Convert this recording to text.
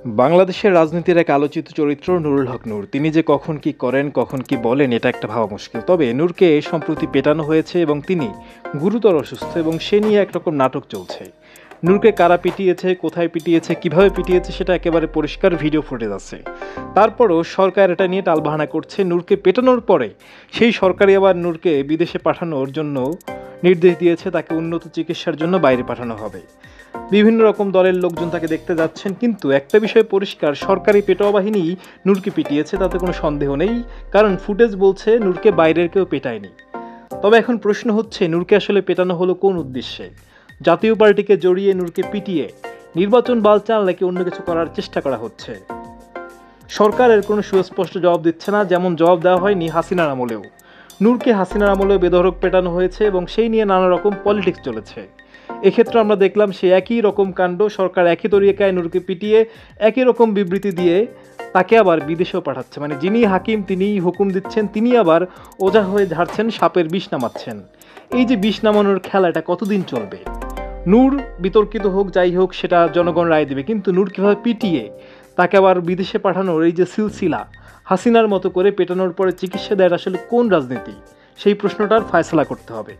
বাংলাদেশের রাজনীতির এক আলোচিত চরিত্র নুরুল হক নূর। তিনি যে কখন কি করেন, কখন কি বলেন, এটা একটা ভাবা মুশকিল। তবে নূরকে সম্প্রতি পেটানো হয়েছে এবং তিনি গুরুতর অসুস্থ এবং সে নিয়ে একরকম নাটক চলছে। নূরকে কারা পিটিয়েছে, কোথায় পিটিয়েছে, কিভাবে পিটিয়েছে সেটা একেবারে পরিষ্কার ভিডিও ফুটেজ আছে। তারপরও সরকার এটা নিয়ে টালবাহানা করছে। নূরকে পেটানোর পরে সেই সরকারই আবার নূরকে বিদেশে পাঠানোর জন্য নির্দেশ দিয়েছে, তাকে উন্নত চিকিৎসার জন্য বাইরে পাঠানো হবে। বিভিন্ন রকম দলের লোকজন তাকে দেখতে যাচ্ছেন, কিন্তু একটা বিষয় পরিষ্কার, সরকারি পেটোয়া বাহিনী নূরকে পিটিয়েছে, তাতে কোনো সন্দেহ নেই। কারণ ফুটেজ বলছে নূরকে বাইরের কেউ পেটায়নি। তবে এখন প্রশ্ন হচ্ছে, নূরকে আসলে পেটানো হলো কোন উদ্দেশ্যে? জাতীয় পার্টিকে জড়িয়ে নূরকে পিটিয়ে নির্বাচন বানচাল নাকি অন্য কিছু করার চেষ্টা করা হচ্ছে? সরকারের কোনো সুস্পষ্ট জবাব দিচ্ছে না, যেমন জবাব দেওয়া হয়নি হাসিনার আমলেও। নূরকে হাসিনার আমলেও বেধড়ক পেটানো হয়েছে এবং সেই নিয়ে নানা রকম পলিটিক্স চলেছে। এক্ষেত্রে আমরা দেখলাম সে একই রকম কাণ্ড, সরকার একই তরিকায় নূরকে পিটিয়ে একই রকম বিবৃতি দিয়ে তাকে আবার বিদেশেও পাঠাচ্ছে। মানে যিনি হাকিম তিনিই হুকুম দিচ্ছেন, তিনি আবার ওঝা হয়ে ঝাড়ছেন, সাপের বিষ নামাচ্ছেন। এই যে বিষ নামানোর খেলা, এটা কতদিন চলবে? নূর বিতর্কিত হোক, যাই হোক, সেটা জনগণ রায় দেবে, কিন্তু নূর কীভাবে পিটিয়ে তাকে আবার বিদেশে পাঠানোর এই যে সিলসিলা, হাসিনার মতো করে পেটানোর পরে চিকিৎসা দেওয়ার আসলে কোন রাজনীতি? সেই প্রশ্নটার ফয়সালা করতে হবে।